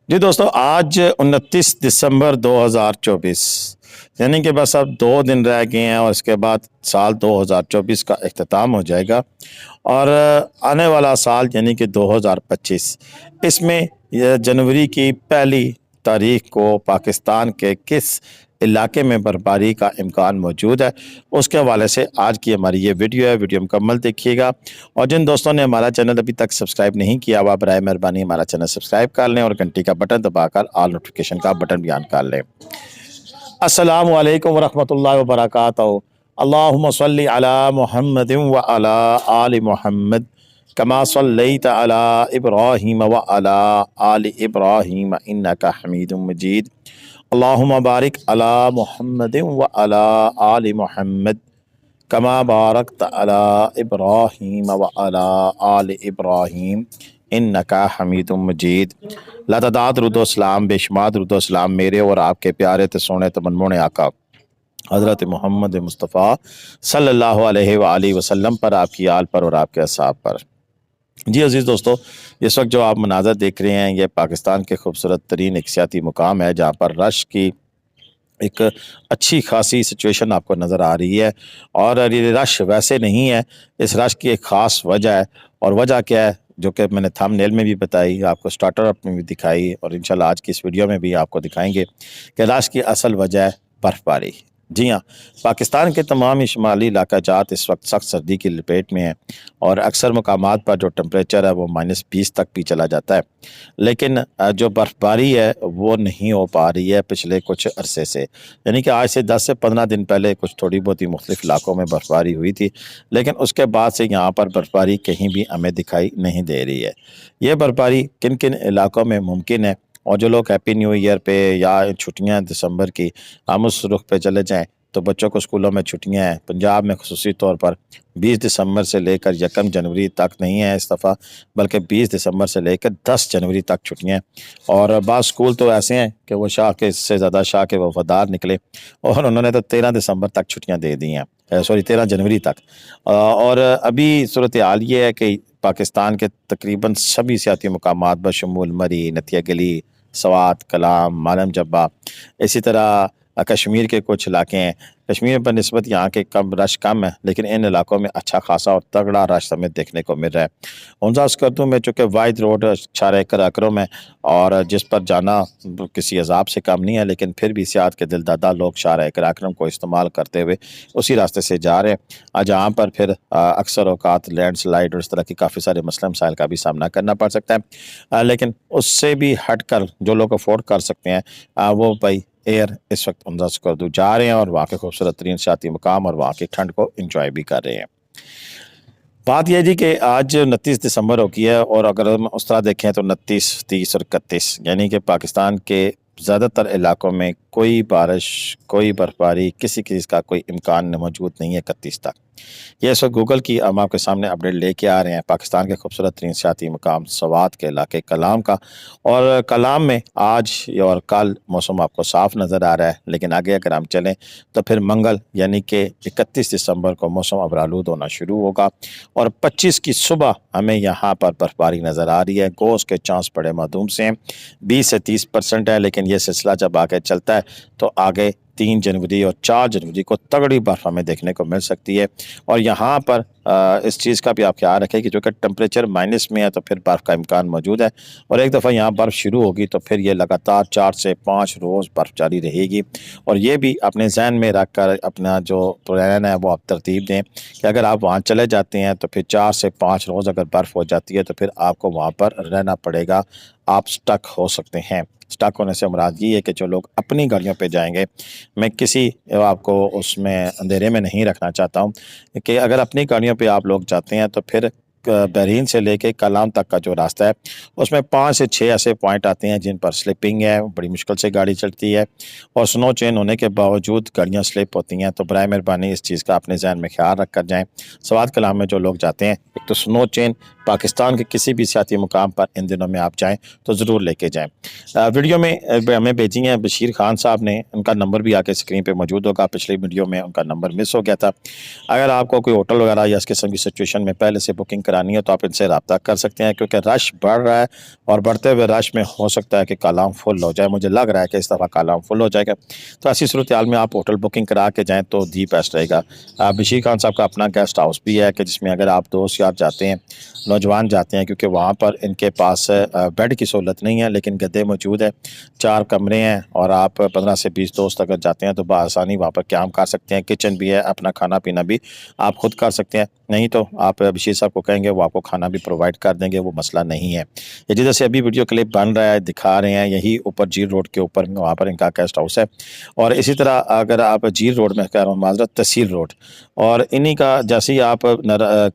جی دوستو، آج 29 دسمبر 2024 یعنی کہ بس اب 2 دن رہ گئے ہیں اور اس کے بعد سال 2024 کا اختتام ہو جائے گا، اور آنے والا سال یعنی کہ 2025 اس میں جنوری کی پہلی تاریخ کو پاکستان کے کس علاقے میں برفباری کا امکان موجود ہے، اس کے حوالے سے آج کی ہماری یہ ویڈیو ہے۔ ویڈیو مکمل دیکھیے گا، اور جن دوستوں نے ہمارا چینل ابھی تک سبسکرائب نہیں کیا ہوا، برائے مہربانی ہمارا چینل سبسکرائب کر لیں اور گھنٹی کا بٹن دبا کر آل نوٹیفیکیشن کا بٹن بھی آن کر لیں۔ السلام علیکم ورحمۃ اللہ وبرکاتہ۔ اللہم صلی علی محمد وعلی آل محمد کما صلیت علی ابراہیم وعلی آل ابراہیم انک حمید مجید۔ اللہم بارک علی محمد وعلی آل محمد کما بارکت علی ابراہیم وعلی آل ابراہیم انکا حمید مجید۔ لاتعداد درود و سلام، بے شمار درود و سلام میرے اور آپ کے پیارے تے سونے تے منمونے آقا حضرت محمد مصطفیٰ صلی اللہ علیہ وآلہ وسلم پر، آپ کی آل پر اور آپ کے اصحاب پر۔ جی عزیز دوستو، اس وقت جو آپ مناظر دیکھ رہے ہیں یہ پاکستان کے خوبصورت ترین ایک سیاحتی مقام ہے، جہاں پر رش کی ایک اچھی خاصی سچویشن آپ کو نظر آ رہی ہے، اور یہ رش ویسے نہیں ہے، اس رش کی ایک خاص وجہ ہے، اور وجہ کیا ہے جو کہ میں نے تھم نیل میں بھی بتائی، آپ کو سٹارٹر اپ میں بھی دکھائی، اور انشاءاللہ آج کی اس ویڈیو میں بھی آپ کو دکھائیں گے کہ رش کی اصل وجہ ہے برف باری۔ جی ہاں، پاکستان کے تمام شمالی علاقہ جات اس وقت سخت سردی کی لپیٹ میں ہیں، اور اکثر مقامات پر جو ٹمپریچر ہے وہ -20 تک بھی چلا جاتا ہے، لیکن جو برف باری ہے وہ نہیں ہو پا رہی ہے پچھلے کچھ عرصے سے، یعنی کہ آج سے 10 سے 15 دن پہلے کچھ تھوڑی بہت ہی مختلف علاقوں میں برف باری ہوئی تھی، لیکن اس کے بعد سے یہاں پر برف باری کہیں بھی ہمیں دکھائی نہیں دے رہی ہے۔ یہ برف باری کن کن علاقوں میں ممکن ہے، اور جو لوگ ہیپی نیو ایئر پہ یا چھٹیاں دسمبر کی ہم اس رخ پہ چلے جائیں تو بچوں کو اسکولوں میں چھٹیاں ہیں۔ پنجاب میں خصوصی طور پر 20 دسمبر سے لے کر 1 جنوری تک نہیں ہے اس دفعہ، بلکہ 20 دسمبر سے لے کر 10 جنوری تک چھٹیاں ہیں، اور بعض اسکول تو ایسے ہیں کہ وہ شاہ کے سے زیادہ شاہ کے وفادار نکلے، اور انہوں نے تو 13 دسمبر تک چھٹیاں دے دی ہیں، 13 جنوری تک۔ اور ابھی صورتحال یہ ہے کہ پاکستان کے تقریباً سبھی سیاحتی مقامات بشمول مری، نتیہ گلی، سوات، کلام، مالم جبہ، اسی طرح کشمیر کے کچھ علاقے ہیں۔ کشمیر پر نسبت یہاں کے رش کم ہے، لیکن ان علاقوں میں اچھا خاصا اور تگڑا رش ہمیں دیکھنے کو مل رہا ہے۔ ہنزا اسکردو میں چونکہ واحد روڈ 4 اکروں میں، اور جس پر جانا کسی عذاب سے کم نہیں ہے، لیکن پھر بھی سیاحت کے دل دادا لوگ 4 اکرم کو استعمال کرتے ہوئے اسی راستے سے جا رہے ہیں، جہاں پر پھر اکثر اوقات لینڈ سلائڈ اور اس طرح کی کافی سارے مسئلہ مسائل کا بھی سامنا کرنا پڑ سکتا ہے، لیکن اس سے بھی ہٹ کر جو لوگ افورڈ کر سکتے ہیں وہ بھائی ایئر اس وقت ہنزا اسکردو جا رہے ہیں، اور وہاں کے خوبصورت ترین سیاحتی مقام اور وہاں کی ٹھنڈ کو انجوائے بھی کر رہے ہیں۔ بات یہ جی کہ آج 29 دسمبر ہو گئی ہے، اور اگر ہم اس طرح دیکھیں تو 29، 30 اور 31 یعنی کہ پاکستان کے زیادہ تر علاقوں میں کوئی بارش، کوئی برف باری، کسی چیز کا کوئی امکان موجود نہیں ہے 31 تک۔ یہ اس وقت گوگل کی ہم آپ کے سامنے اپڈیٹ لے کے آ رہے ہیں پاکستان کے خوبصورت ترین سیاحتی مقام سوات کے علاقے کلام کا، اور کلام میں آج اور کل موسم آپ کو صاف نظر آ رہا ہے، لیکن آگے اگر ہم چلیں تو پھر منگل یعنی کہ 31 دسمبر کو موسم ابرآلود ہونا شروع ہوگا، اور 25 کی صبح ہمیں یہاں پر برف باری نظر آ رہی ہے۔ گوس کے چانس بڑے معدوم سے ہیں، 20 سے 30% ہے، لیکن یہ سلسلہ جب آگے چلتا ہے تو آگے 3 جنوری اور 4 جنوری کو تگڑی برف ہمیں دیکھنے کو مل سکتی ہے، اور یہاں پر اس چیز کا بھی آپ خیال رکھیں کہ جو کہ ٹمپریچر مائنس میں ہے تو پھر برف کا امکان موجود ہے، اور ایک دفعہ یہاں برف شروع ہوگی تو پھر یہ لگاتار 4 سے 5 روز برف جاری رہے گی، اور یہ بھی اپنے ذہن میں رکھ کر اپنا جو پلان ہے وہ آپ ترتیب دیں کہ اگر آپ وہاں چلے جاتے ہیں تو پھر 4 سے 5 روز اگر برف ہو جاتی ہے تو پھر آپ کو وہاں پر رہنا پڑے گا، آپ سٹک ہو سکتے ہیں۔ سٹک ہونے سے مراد یہ ہے کہ جو لوگ اپنی گاڑیوں پہ جائیں گے، میں کسی آپ کو اس میں اندھیرے میں نہیں رکھنا چاہتا ہوں کہ اگر اپنی گاڑیوں پہ آپ لوگ جاتے ہیں تو پھر بحرین سے لے کے کلام تک کا جو راستہ ہے اس میں 5 سے 6 ایسے پوائنٹ آتے ہیں جن پر سلپنگ ہے، بڑی مشکل سے گاڑی چلتی ہے، اور سنو چین ہونے کے باوجود گاڑیاں سلپ ہوتی ہیں، تو برائے مہربانی اس چیز کا اپنے ذہن میں خیال رکھ کر جائیں۔ سوات کلام میں جو لوگ جاتے ہیں، ایک تو سنو چین پاکستان کے کسی بھی سیاحتی مقام پر ان دنوں میں آپ جائیں تو ضرور لے کے جائیں۔ ویڈیو میں ہمیں بھیجی ہیں بشیر خان صاحب نے، ان کا نمبر بھی آگے اسکرین پہ موجود ہوگا، پچھلی ویڈیو میں ان کا نمبر مس ہو گیا تھا۔ اگر آپ کو کوئی ہوٹل وغیرہ یا اس قسم کی سچویشن میں پہلے سے بکنگ کرانی ہے تو آپ ان سے رابطہ کر سکتے ہیں، کیونکہ رش بڑھ رہا ہے اور بڑھتے ہوئے رش میں ہو سکتا ہے کہ کالام فل ہو جائے. مجھے لگ رہا ہے کہ اس دفعہ کالام فل ہو جائے گا. تو ایسی صورتحال میں آپ ہوٹل بکنگ کرا کے جائیں تو دی بیسٹ رہے گا. بشیر خان صاحب کا اپنا گیسٹ ہاؤس بھی ہے کہ جس میں اگر آپ دوست یار جاتے ہیں، نوجوان جاتے ہیں، کیونکہ وہاں پر ان کے پاس بیڈ کی سہولت نہیں ہے لیکن گدے موجود ہے، 4 کمرے ہیں، اور آپ 15 سے 20 دوست اگر جاتے ہیں تو بآسانی وہاں پر قیام کر سکتے ہیں. کچن بھی ہے، اپنا کھانا پینا بھی آپ خود کر سکتے ہیں. نہیں تو آپ بشیر صاحب کو کہیں گے وہ آپ کو کھانا بھی پرووائڈ کر دیں گے، وہ مسئلہ نہیں ہے. یہ جیسے ابھی ویڈیو کلپ بن رہا ہے دکھا رہے ہیں، یہی اوپر جیر روڈ کے اوپر وہاں پر ان کا گیسٹ ہاؤس ہے. اور اسی طرح اگر آپ جیر روڈ میں کہہ رہا ہوں، معذرت، تحصیل روڈ، اور انہی کا جیسے ہی آپ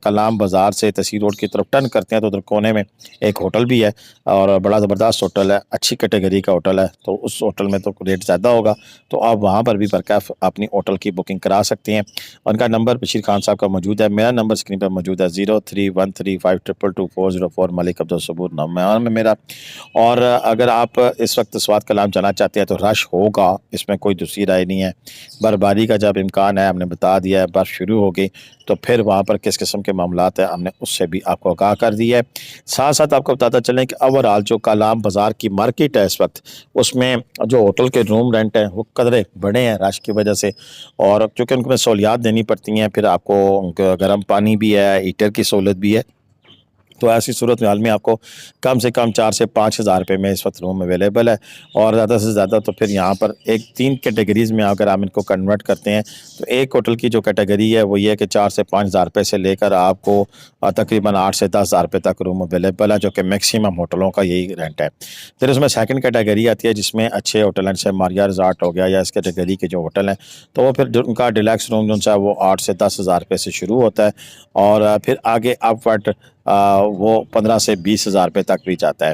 کلام بازار سے تحصیل روڈ کی طرف ٹرن کرتے ہیں تو ادھر کونے میں ایک ہوٹل بھی ہے اور بڑا زبردست ہوٹل ہے، اچھی کیٹیگری کا ہوٹل ہے. تو اس ہوٹل میں تو ریٹ زیادہ ہوگا، تو آپ وہاں پر بھی برکیف اپنی ہوٹل کی بکنگ کرا سکتے ہیں. ان کا نمبر بشیر خان صاحب کا موجود ہے، میرا نمبر اسکرین پر موجود ہے 031352222404. ملک عبدالصبور نام ہے میرا. اور اگر آپ اس وقت سوات کلام جانا چاہتے ہیں تو رش ہوگا، اس میں کوئی دوسری رائے نہیں ہے. برفباری کا جب امکان ہے، ہم نے بتا دیا ہے، برف شروع ہو گئی تو پھر وہاں پر کس قسم کے معاملات ہیں ہم نے اس سے بھی آپ کو آگاہ کر دیا ہے. ساتھ ساتھ آپ کو بتاتا چلیں کہ اوورآل جو کلام بازار کی مارکیٹ ہے اس وقت، اس میں جو ہوٹل کے روم رینٹ ہیں وہ قدرے بڑے ہیں رش کی وجہ سے، اور چونکہ ان کو میں سہولیات دینی پڑتی ہیں، پھر آپ کو گرم پانی بھی ہے، ہیٹر کی سہولت بھی ہے. تو ایسی صورت حال میں آپ کو کم سے کم 4 سے 5 ہزار روپے میں اس وقت روم اویلیبل ہے. اور زیادہ سے زیادہ تو پھر یہاں پر 3 کیٹیگریز میں اگر آپ ان کو کنورٹ کرتے ہیں تو ایک ہوٹل کی جو کیٹیگری ہے وہ یہ ہے کہ 4 سے 5 ہزار روپے سے لے کر آپ کو تقریباً 8 سے 10 ہزار روپے تک روم اویلیبل ہے، جو کہ میکسیمم ہوٹلوں کا یہی رینٹ ہے. پھر اس میں سیکنڈ کیٹیگری آتی ہے جس میں اچھے ہوٹل ہیں، جیسے ماریا ریزارٹ ہو گیا یا اس کیٹیگری کے جو ہوٹل ہیں، تو وہ پھر ان کا ڈیلیکس روم جو ہے وہ 8 سے 10 ہزار روپے سے شروع ہوتا ہے اور پھر آگے اپ ورڈ وہ 15 سے 20 ہزار روپے تک بھی جاتا ہے.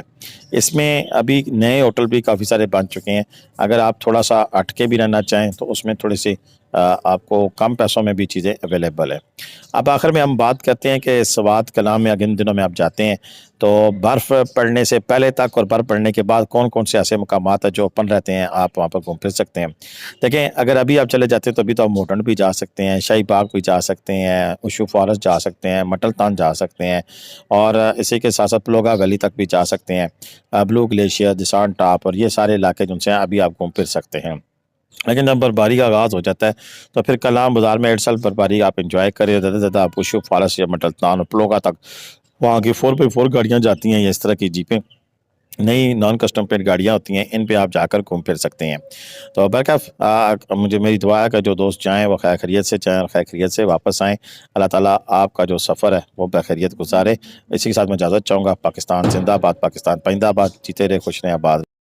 اس میں ابھی نئے ہوٹل بھی کافی سارے بن چکے ہیں، اگر آپ تھوڑا سا ہٹ کے بھی رہنا چاہیں تو اس میں تھوڑی سی آپ کو کم پیسوں میں بھی چیزیں اویلیبل ہیں. اب آخر میں ہم بات کرتے ہیں کہ سوات کلام میں اگن دنوں میں آپ جاتے ہیں تو برف پڑنے سے پہلے تک اور برف پڑنے کے بعد کون کون سے ایسے مقامات ہیں جو اوپن رہتے ہیں، آپ وہاں پر گھوم پھر سکتے ہیں. دیکھیں، اگر ابھی آپ چلے جاتے ہیں تو ابھی تو آپ موٹنڈ بھی جا سکتے ہیں، شاہی باغ بھی جا سکتے ہیں، اشو فارسٹ جا سکتے ہیں، مٹل تان جا سکتے ہیں، اور اسی کے ساتھ ساتھ پلوگا ویلی تک بھی جا سکتے ہیں، بلو گلیشیئر، دسان ٹاپ، اور یہ سارے علاقے جن سے ابھی آپ گھوم پھر سکتے ہیں. لیکن جب برفباری کا آغاز ہو جاتا ہے تو پھر کلام بازار میں 8 سال برفباری آپ انجوائے کریں، زیادہ سے زیادہ آپ اشو فارسٹ یا مٹلتان اور پلوگا تک وہاں کی 4x4 گاڑیاں جاتی ہیں یا اس طرح کی جیپیں، نئی نان کسٹم پلیٹ گاڑیاں ہوتی ہیں، ان پہ آپ جا کر گھوم پھر سکتے ہیں. تو برکف مجھے میری دعا ہے کہ جو دوست جائیں وہ خیر خیریت سے جائیں اور خیر خیریت سے واپس آئیں. اللہ تعالیٰ آپ کا جو سفر ہے وہ بخیریت گزارے. اسی کے ساتھ میں اجازت چاہوں گا. پاکستان زندہ باد، پاکستان پائندہ باد، جیتے رہے، خوش رہیں، آباد.